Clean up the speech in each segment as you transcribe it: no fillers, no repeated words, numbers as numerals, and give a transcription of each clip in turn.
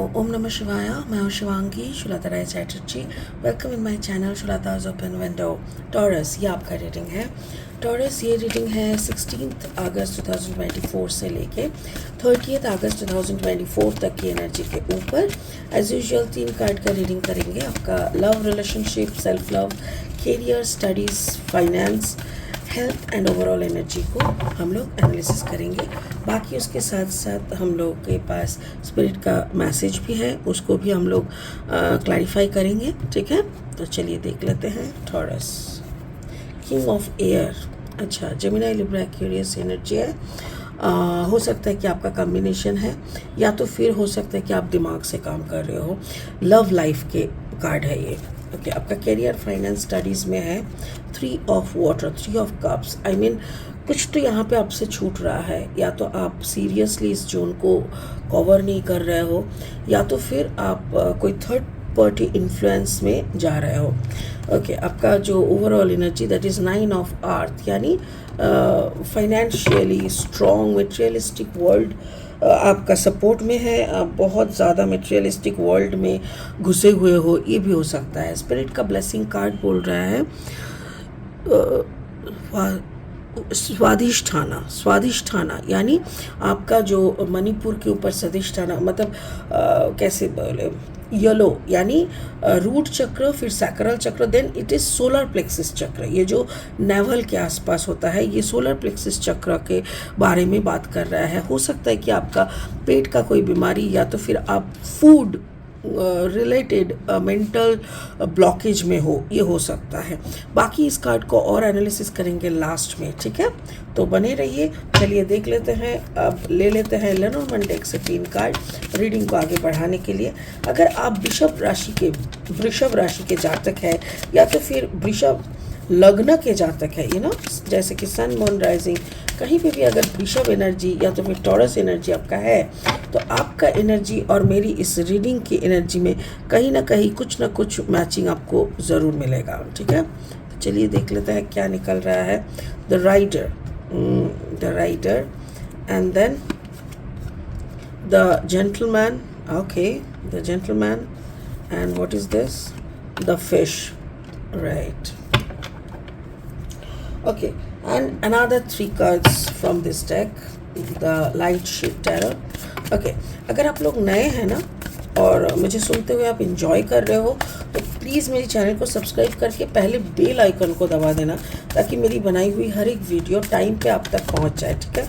ओम नमः शिवाय। मैं हूँ Shivangi Shulata Rai Chatterjee. Welcome in my channel Shulata's open window. Taurus, ये आपका रीडिंग है। टॉरस, ये रीडिंग है 16 अगस्त 2024 से लेके 30 अगस्त 2024 तक की एनर्जी के ऊपर। एज यूजुअल 3 कार्ड का रीडिंग करेंगे। आपका love, relationship, self love, career, studies, finance, health and overall energy को हम लोग एनालिसिस करेंगे। बाकी उसके साथ साथ हम लोग के पास स्पिरिट का मैसेज भी है, उसको भी हम लोग क्लैरिफाई करेंगे। ठीक है, तो चलिए देख लेते हैं। Taurus, king of air. अच्छा, जेमिनी, लिब्रा, एक्वेरियस एनर्जी है। हो सकता है कि आपका कॉम्बिनेशन है, या तो फिर हो सकता है कि आप दिमाग से काम कर रहे हो। लव लाइफ के कार्ड है ये। ओके, आपका कैरियर, फाइनेंस, स्टडीज़ में है 3 of water, 3 of cups. I mean कुछ तो यहाँ पे आपसे छूट रहा है, या तो आप सीरियसली इस जोन को कवर नहीं कर रहे हो, या तो फिर आप कोई थर्ड पार्टी इन्फ्लुएंस में जा रहे हो। ओके, आपका जो overall energy that is 9 of earth, यानी फाइनेंशियली स्ट्रॉन्ग मटेरियलिस्टिक वर्ल्ड आपका सपोर्ट में है। आप बहुत ज़्यादा मटेरियलिस्टिक वर्ल्ड में घुसे हुए हो, ये भी हो सकता है। स्पिरिट का ब्लेसिंग कार्ड बोल रहा है स्वादिष्ठाना। स्वादिष्ठाना यानी आपका जो मणिपुर के ऊपर स्वादिष्ठाना, मतलब कैसे बोले, येलो यानी रूट चक्र, फिर sacral chakra, then it is solar plexus chakra. ये जो नेवल के आसपास होता है, ये सोलर प्लेक्सिस चक्र के बारे में बात कर रहा है। हो सकता है कि आपका पेट का कोई बीमारी, या तो फिर आप फूड रिलेटेड मेंटल ब्लॉकेज में हो, ये हो सकता है। बाकी इस कार्ड को और एनालिसिस करेंगे लास्ट में। ठीक है, तो बने रहिए। चलिए देख लेते हैं। अब ले लेते हैं लेनोर्मैंड डेक से 3 कार्ड रीडिंग को आगे बढ़ाने के लिए। अगर आप वृषभ राशि के जातक है, या तो फिर वृषभ लग्न के जातक है, जैसे कि सन, मून, राइजिंग, कहीं पे भी अगर वृषभ एनर्जी या तो फिर टॉरस एनर्जी आपका है, तो आपका एनर्जी और मेरी इस रीडिंग की एनर्जी में कहीं ना कहीं कुछ ना कुछ मैचिंग आपको ज़रूर मिलेगा। ठीक है, तो चलिए देख लेते हैं क्या निकल रहा है। The rider and then the gentleman. Okay, the gentleman and what is this? The fish, right. Okay, and another 3 cards from this deck, the light sheep tarot. Okay, अगर आप लोग नए हैं ना और मुझे सुनते हुए आप इंजॉय कर रहे हो, तो प्लीज़ मेरे चैनल को सब्सक्राइब करके पहले बेल आइकन को दबा देना, ताकि मेरी बनाई हुई हर एक वीडियो टाइम पे आप तक पहुंच जाए। ठीक है,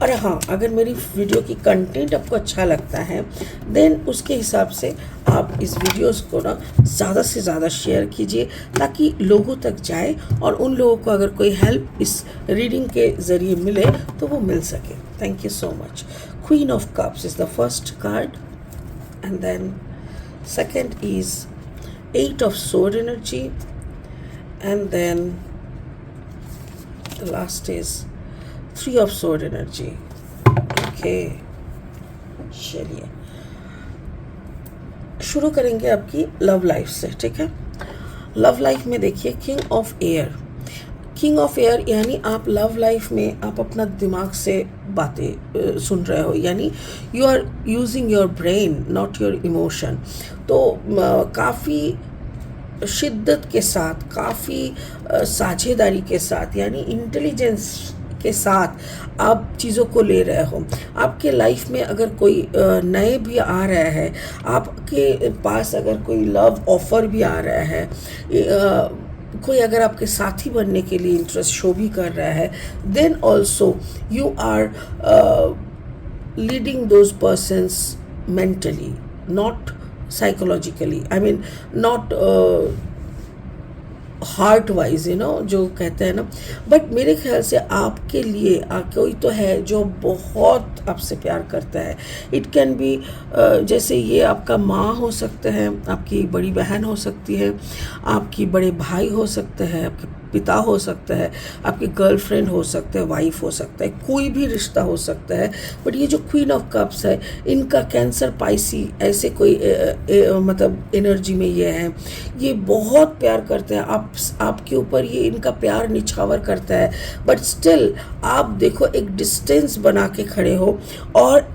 और हाँ, अगर मेरी वीडियो की कंटेंट आपको अच्छा लगता है, देन उसके हिसाब से आप इस वीडियोस को ना ज़्यादा से ज़्यादा शेयर कीजिए, ताकि लोगों तक जाए और उन लोगों को अगर कोई हेल्प इस रीडिंग के ज़रिए मिले तो वो मिल सके। Thank you so much. Queen of cups is the first card, and then second is 8 of sword energy, and then the last is 3 of sword energy. Okay, चलिए शुरू करेंगे आपकी लव लाइफ से। ठीक है, लव लाइफ में देखिए king of air यानी आप लव लाइफ में आप अपना दिमाग से बातें सुन रहे हो, यानी you are using your brain not your emotion. तो काफ़ी शिद्दत के साथ, काफ़ी साझेदारी के साथ, यानी इंटेलिजेंस के साथ आप चीज़ों को ले रहे हो। आपके लाइफ में अगर कोई नए भी आ रहा है, आपके पास अगर कोई लव ऑफर भी आ रहा है, कोई अगर आपके साथी बनने के लिए इंटरेस्ट शो भी कर रहा है, then also you are leading those persons mentally, not psychologically, I mean not heart wise, जो कहते हैं ना। बट मेरे ख्याल से आपके लिए कोई तो है जो बहुत आपसे प्यार करता है। इट कैन बी जैसे ये आपका माँ हो सकते हैं, आपकी बड़ी बहन हो सकती है, आपकी बड़े भाई हो सकते हैं, आपके पिता हो सकता है, आपकी गर्लफ्रेंड हो सकते हैं, वाइफ हो सकता है, कोई भी रिश्ता हो सकता है। बट ये जो क्वीन ऑफ कप्स है, इनका कैंसर, पाइसी, ऐसे कोई मतलब एनर्जी में ये है। ये बहुत प्यार करते हैं आपके ऊपर, ये इनका प्यार निछावर करता है। बट स्टिल आप देखो एक डिस्टेंस बना के खड़े हो, और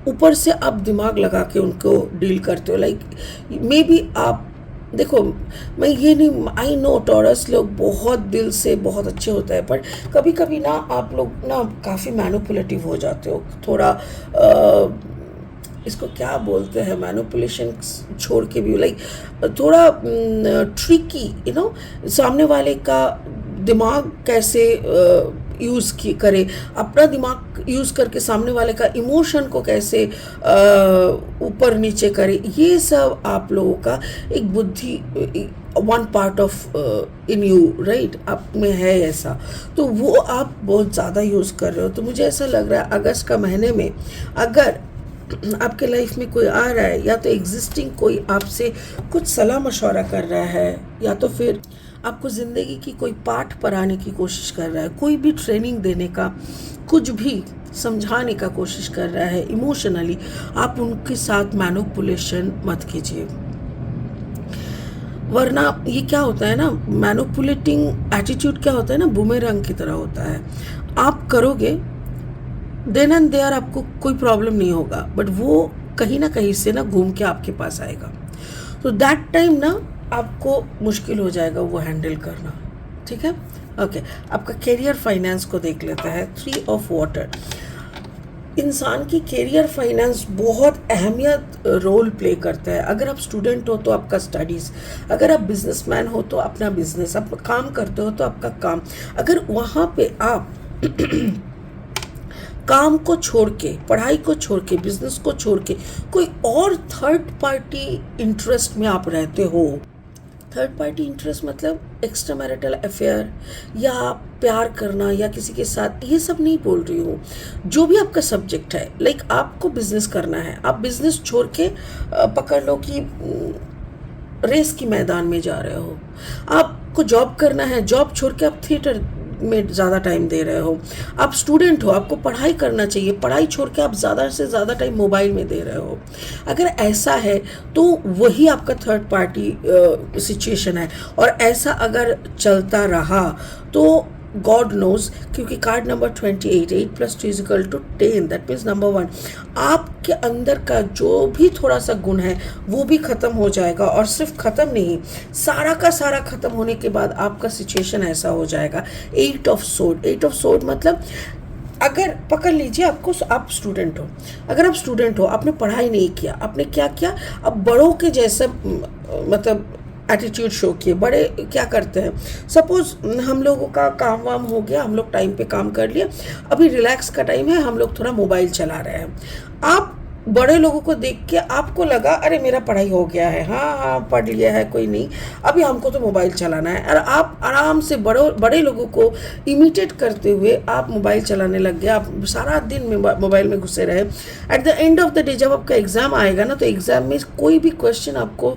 ऊपर से आप दिमाग लगा के उनको डील करते हो। लाइक मे बी आप देखो, मैं ये नहीं, आई नो टॉरस लोग बहुत दिल से बहुत अच्छे होते हैं, पर कभी कभी ना आप लोग ना काफ़ी मैनिपुलेटिव हो जाते हो थोड़ा। इसको क्या बोलते हैं, मैनिपुलेशन छोड़ के भी लाइक थोड़ा ट्रिकी, सामने वाले का दिमाग कैसे यूज़ करे, अपना दिमाग यूज़ करके सामने वाले का इमोशन को कैसे ऊपर नीचे करे, ये सब आप लोगों का एक बुद्धि, one part of in you, right, आप में है ऐसा, तो वो आप बहुत ज़्यादा यूज़ कर रहे हो। तो मुझे ऐसा लग रहा है अगस्त का महीने में अगर आपके लाइफ में कोई आ रहा है, या तो एग्जिस्टिंग कोई आपसे कुछ सलाह मशवरा कर रहा है, या तो फिर आपको ज़िंदगी की कोई पाठ पढ़ाने की कोशिश कर रहा है, कोई भी ट्रेनिंग देने का, कुछ भी समझाने का कोशिश कर रहा है इमोशनली, आप उनके साथ मैनिपुलेशन मत कीजिए। वरना ये क्या होता है ना, मैनिपुलेटिंग एटीट्यूड क्या होता है ना, बूमेरंग की तरह होता है। आप करोगे देन एंड देयर आपको कोई प्रॉब्लम नहीं होगा, बट वो कहीं ना कहीं से ना घूम के आपके पास आएगा, तो दैट टाइम ना आपको मुश्किल हो जाएगा वो हैंडल करना। ठीक है, ओके। आपका कैरियर फाइनेंस को देख लेते हैं। 3 ऑफ वाटर, इंसान की कैरियर फाइनेंस बहुत अहमियत रोल प्ले करता है। अगर आप स्टूडेंट हो तो आपका स्टडीज़, अगर आप बिजनेसमैन हो तो अपना बिजनेस, आप काम करते हो तो आपका काम, अगर वहाँ पे आप काम को छोड़ के, पढ़ाई को छोड़ के, बिजनेस को छोड़ के कोई और थर्ड पार्टी इंटरेस्ट में आप रहते हो, थर्ड पार्टी इंटरेस्ट मतलब एक्स्ट्रा मैरिटल अफेयर या प्यार करना या किसी के साथ, ये सब नहीं बोल रही हूँ। जो भी आपका सब्जेक्ट है, लाइक आपको बिजनेस करना है, आप बिजनेस छोड़ के पकड़ लो कि रेस की मैदान में जा रहे हो, आपको जॉब करना है, जॉब छोड़ के आप थिएटर में ज़्यादा टाइम दे रहे हो, आप स्टूडेंट हो, आपको पढ़ाई करना चाहिए, पढ़ाई छोड़ के आप ज़्यादा से ज़्यादा टाइम मोबाइल में दे रहे हो, अगर ऐसा है तो वही आपका थर्ड पार्टी सिचुएशन है। और ऐसा अगर चलता रहा तो गॉड नोज, क्योंकि card number 28, 8 + 2 = 10, that means number 1, आपके अंदर का जो भी थोड़ा सा गुण है वो भी ख़त्म हो जाएगा। और सिर्फ ख़त्म नहीं, सारा का सारा ख़त्म होने के बाद आपका सिचुएशन ऐसा हो जाएगा। 8 ऑफ सोर्ड, 8 ऑफ सोर्ड मतलब अगर पकड़ लीजिए आपको, आप स्टूडेंट हो, अगर आप स्टूडेंट हो, आपने पढ़ाई नहीं किया, आपने क्या किया, अब बड़ों के जैसे मतलब एटीट्यूड शो किए। बड़े क्या करते हैं, सपोज हम लोगों का काम वाम हो गया, हम लोग टाइम पे काम कर लिया, अभी रिलैक्स का टाइम है, हम लोग थोड़ा मोबाइल चला रहे हैं। आप बड़े लोगों को देख के आपको लगा अरे मेरा पढ़ाई हो गया है, हाँ पढ़ लिया है, कोई नहीं, अभी हमको तो मोबाइल चलाना है, और आप आराम से बड़े लोगों को इमिटेट करते हुए आप मोबाइल चलाने लग गए, आप सारा दिन मोबाइल में घुसे रहे। At the end of the day जब आपका एग्ज़ाम आएगा ना, तो एग्ज़ाम में कोई भी क्वेश्चन आपको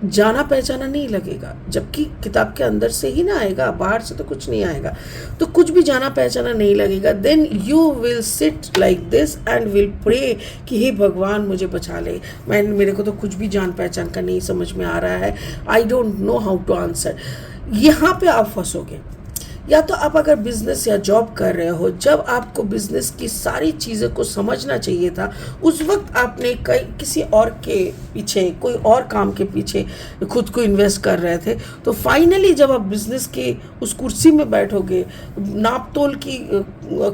जाना पहचाना नहीं लगेगा, जबकि किताब के अंदर से ही ना आएगा, बाहर से तो कुछ नहीं आएगा, तो कुछ भी जाना पहचाना नहीं लगेगा। Then you will sit like this and will pray कि हे भगवान मुझे बचा ले, मेरे को तो कुछ भी जान पहचान का नहीं समझ में आ रहा है, I don't know how to answer. यहाँ पे आप फंसोगे। या तो आप अगर बिजनेस या जॉब कर रहे हो, जब आपको बिजनेस की सारी चीज़ें को समझना चाहिए था, उस वक्त आपने किसी और के पीछे, कोई और काम के पीछे खुद को इन्वेस्ट कर रहे थे, तो फाइनली जब आप बिजनेस के उस कुर्सी में बैठोगे, नाप तोल की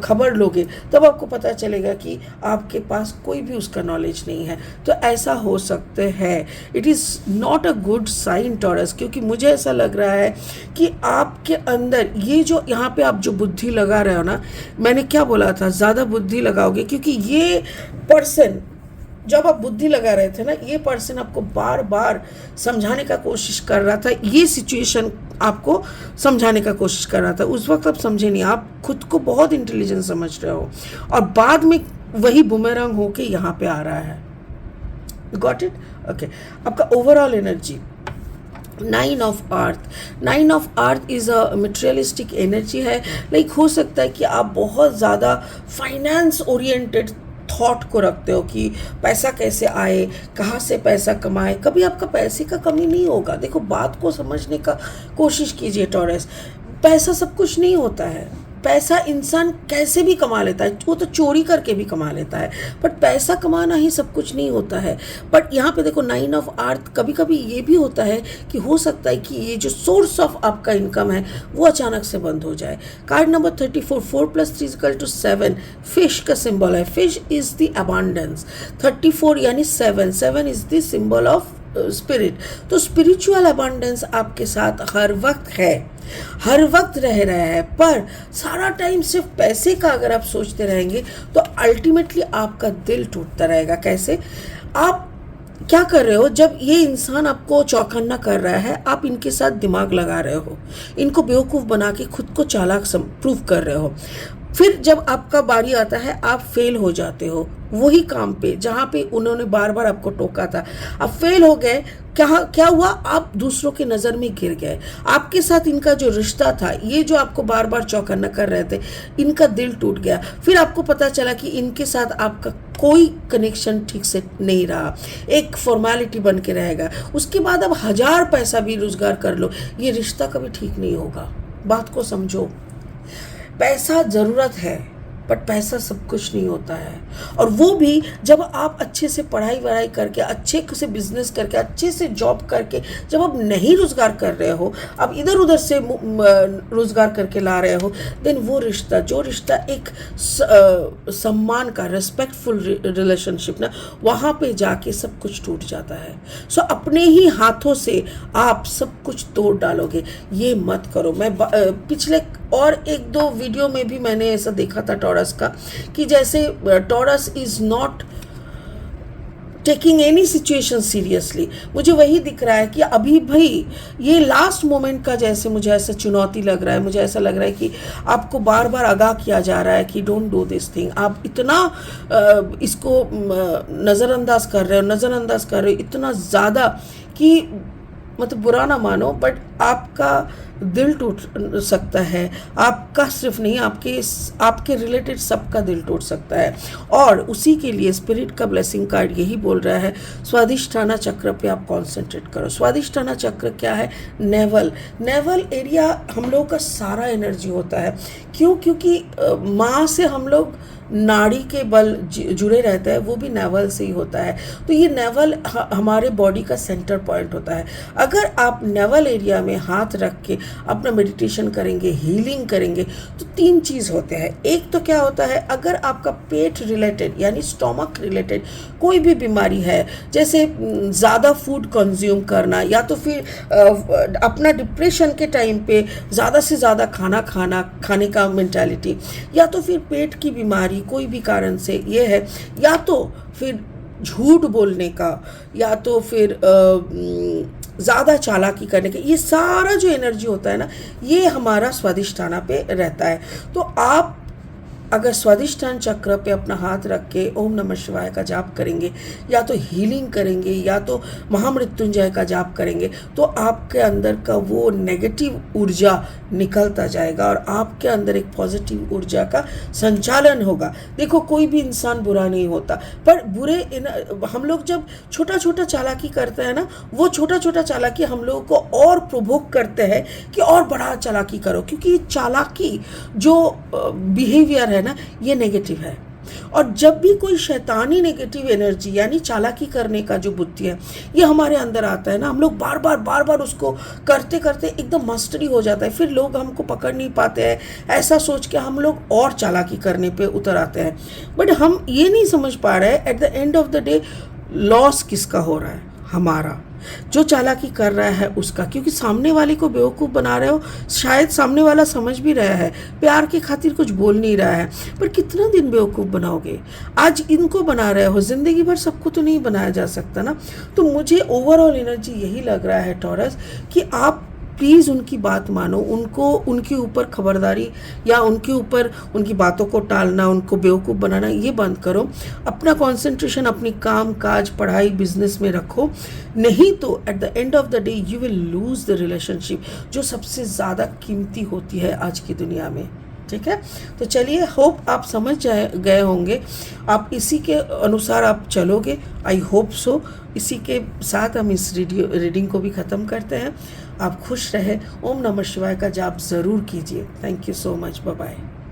खबर लोगे, तब आपको पता चलेगा कि आपके पास कोई भी उसका नॉलेज नहीं है। तो ऐसा हो सकते हैं, it is not a good sign Taurus, क्योंकि मुझे ऐसा लग रहा है कि आपके अंदर ये जो यहाँ पे आप जो बुद्धि लगा रहे हो ना, मैंने क्या बोला था, ज़्यादा बुद्धि लगाओगे, क्योंकि ये पर्सन जब आप बुद्धि लगा रहे थे ना, ये पर्सन आपको बार बार समझाने का कोशिश कर रहा था, ये सिचुएशन आपको समझाने का कोशिश कर रहा था, उस वक्त आप समझे नहीं, आप खुद को बहुत इंटेलिजेंट समझ रहे हो, और बाद में वही बुमेरंग होके यहाँ पे आ रहा है। Got it? ओके। आपका overall energy 9 of earth, 9 of earth is a materialistic energy है। लाइक हो सकता है कि आप बहुत ज़्यादा फाइनेंस ओरिएंटेड थॉट को रखते हो कि पैसा कैसे आए, कहाँ से पैसा कमाए, कभी आपका पैसे का कमी नहीं होगा। देखो, बात को समझने का कोशिश कीजिए टॉरस, पैसा सब कुछ नहीं होता है, पैसा इंसान कैसे भी कमा लेता है, वो तो चोरी करके भी कमा लेता है, बट पैसा कमाना ही सब कुछ नहीं होता है। बट यहाँ पे देखो 9 ऑफ अर्थ, कभी कभी ये भी होता है कि हो सकता है कि ये जो सोर्स ऑफ आपका इनकम है वो अचानक से बंद हो जाए। कार्ड नंबर 34, 4 + 3 = 7, फिश का सिंबल है। Fish is the abundance. 34 यानी 7 is the symbol of spirit. तो स्पिरिचुअल अबांडेंस आपके साथ हर वक्त है, हर वक्त रह रहा है। पर सारा टाइम सिर्फ पैसे का अगर आप सोचते रहेंगे तो अल्टीमेटली आपका दिल टूटता रहेगा। कैसे? आप क्या कर रहे हो, जब ये इंसान आपको चौकन्ना कर रहा है, आप इनके साथ दिमाग लगा रहे हो, इनको बेवकूफ़ बना के खुद को चालाक प्रूव कर रहे हो। फिर जब आपका बारी आता है आप फेल हो जाते हो वही काम पे जहाँ पे उन्होंने बार बार आपको टोका था, आप फेल हो गए। क्या हुआ? आप दूसरों की नज़र में गिर गए। आपके साथ इनका जो रिश्ता था, ये जो आपको बार बार चौकन्ना कर रहे थे, इनका दिल टूट गया। फिर आपको पता चला कि इनके साथ आपका कोई कनेक्शन ठीक से नहीं रहा, एक फॉर्मेलिटी बन के रहेगा। उसके बाद अब 1000 पैसा भी रोजगार कर लो, ये रिश्ता कभी ठीक नहीं होगा। बात को समझो। पैसा ज़रूरत है बट पैसा सब कुछ नहीं होता है। और वो भी जब आप अच्छे से पढ़ाई वढ़ाई करके, अच्छे से बिजनेस करके, अच्छे से जॉब करके जब आप नहीं रोज़गार कर रहे हो, अब इधर उधर से रोज़गार करके ला रहे हो, देन वो रिश्ता, जो रिश्ता एक सम्मान का, रिस्पेक्टफुल रिलेशनशिप ना, वहाँ पे जाके सब कुछ टूट जाता है। सो अपने ही हाथों से आप सब कुछ तोड़ डालोगे, ये मत करो। मैं पिछले और 1-2 वीडियो में भी मैंने ऐसा देखा था टॉरस का, कि जैसे taurus is not taking any situation seriously. मुझे वही दिख रहा है कि अभी भाई ये लास्ट मोमेंट का जैसे मुझे ऐसा चुनौती लग रहा है। मुझे ऐसा लग रहा है कि आपको बार बार आगाह किया जा रहा है कि डोंट डू दिस थिंग। आप इतना इसको नज़रअंदाज कर रहे हो इतना ज़्यादा कि मतलब बुरा ना मानो, बट आपका दिल टूट सकता है। आपका सिर्फ नहीं, आपके रिलेटेड सबका दिल टूट सकता है। और उसी के लिए स्पिरिट का ब्लेसिंग कार्ड यही बोल रहा है, स्वादिष्ठाना चक्र पे आप कॉन्सेंट्रेट करो। स्वादिष्ठाना चक्र क्या है? नेवल एरिया हम लोग का सारा एनर्जी होता है। क्योंकि माँ से हम लोग नाड़ी के बल जुड़े रहते हैं, वो भी नेवल से ही होता है। तो ये नेवल हमारे बॉडी का सेंटर पॉइंट होता है। अगर आप नेवल एरिया में हाथ रख के अपना मेडिटेशन करेंगे, हीलिंग करेंगे, तो 3 चीज़ होते हैं। एक तो क्या होता है, अगर आपका पेट रिलेटेड यानी स्टोमक रिलेटेड कोई भी बीमारी है, जैसे ज़्यादा फूड कंज्यूम करना, या तो फिर अपना डिप्रेशन के टाइम पे ज़्यादा से ज़्यादा खाने का मेंटालिटी, या तो फिर पेट की बीमारी कोई भी कारण से ये है, या तो फिर झूठ बोलने का, या तो फिर ज़्यादा चालाकी करने का, ये सारा जो एनर्जी होता है ना, ये हमारा स्वादिष्ठाना पे रहता है। तो आप अगर स्वादिष्ठान चक्र पे अपना हाथ रख के ओम नमः शिवाय का जाप करेंगे, या तो हीलिंग करेंगे, या तो महामृत्युंजय का जाप करेंगे, तो आपके अंदर का वो नेगेटिव ऊर्जा निकलता जाएगा और आपके अंदर एक पॉजिटिव ऊर्जा का संचालन होगा। देखो, कोई भी इंसान बुरा नहीं होता, पर हम लोग जब छोटा छोटा चालाकी करते हैं ना, वो छोटा छोटा चालाकी हम लोगों को और प्रोवोक करते हैं कि और बड़ा चालाकी करो, क्योंकि ये चालाकी जो बिहेवियर है ना, ये नेगेटिव है। और जब भी कोई शैतानी नेगेटिव एनर्जी यानी चालाकी करने का जो बुद्धि है, ये हमारे अंदर आता है ना, हम लोग बार बार उसको करते करते एकदम मास्टरी हो जाता है। फिर लोग हमको पकड़ नहीं पाते हैं, ऐसा सोच के हम लोग और चालाकी करने पे उतर आते हैं। बट हम ये नहीं समझ पा रहे हैं at the end of the day loss किसका हो रहा है? हमारा। जो चालाकी कर रहा है उसका, क्योंकि सामने वाले को बेवकूफ़ बना रहे हो। शायद सामने वाला समझ भी रहा है, प्यार की खातिर कुछ बोल नहीं रहा है, पर कितना दिन बेवकूफ़ बनाओगे? आज इनको बना रहे हो, ज़िंदगी भर सबको तो नहीं बनाया जा सकता ना। तो मुझे ओवरऑल एनर्जी यही लग रहा है टॉरस, कि आप प्लीज़ उनकी बात मानो, उनके ऊपर खबरदारी या उनके ऊपर उनकी बातों को टालना, उनको बेवकूफ़ बनाना, ये बंद करो। अपना कंसंट्रेशन अपनी काम काज, पढ़ाई, बिजनेस में रखो। नहीं तो at the end of the day you will lose the relationship, जो सबसे ज़्यादा कीमती होती है आज की दुनिया में। ठीक है। तो चलिए, होप आप समझ गए होंगे, आप इसी के अनुसार आप चलोगे, आई होप सो। इसी के साथ हम इस रीडिंग को भी ख़त्म करते हैं। आप खुश रहे। ओम नमः शिवाय का जाप ज़रूर कीजिए। Thank you so much. Bye bye.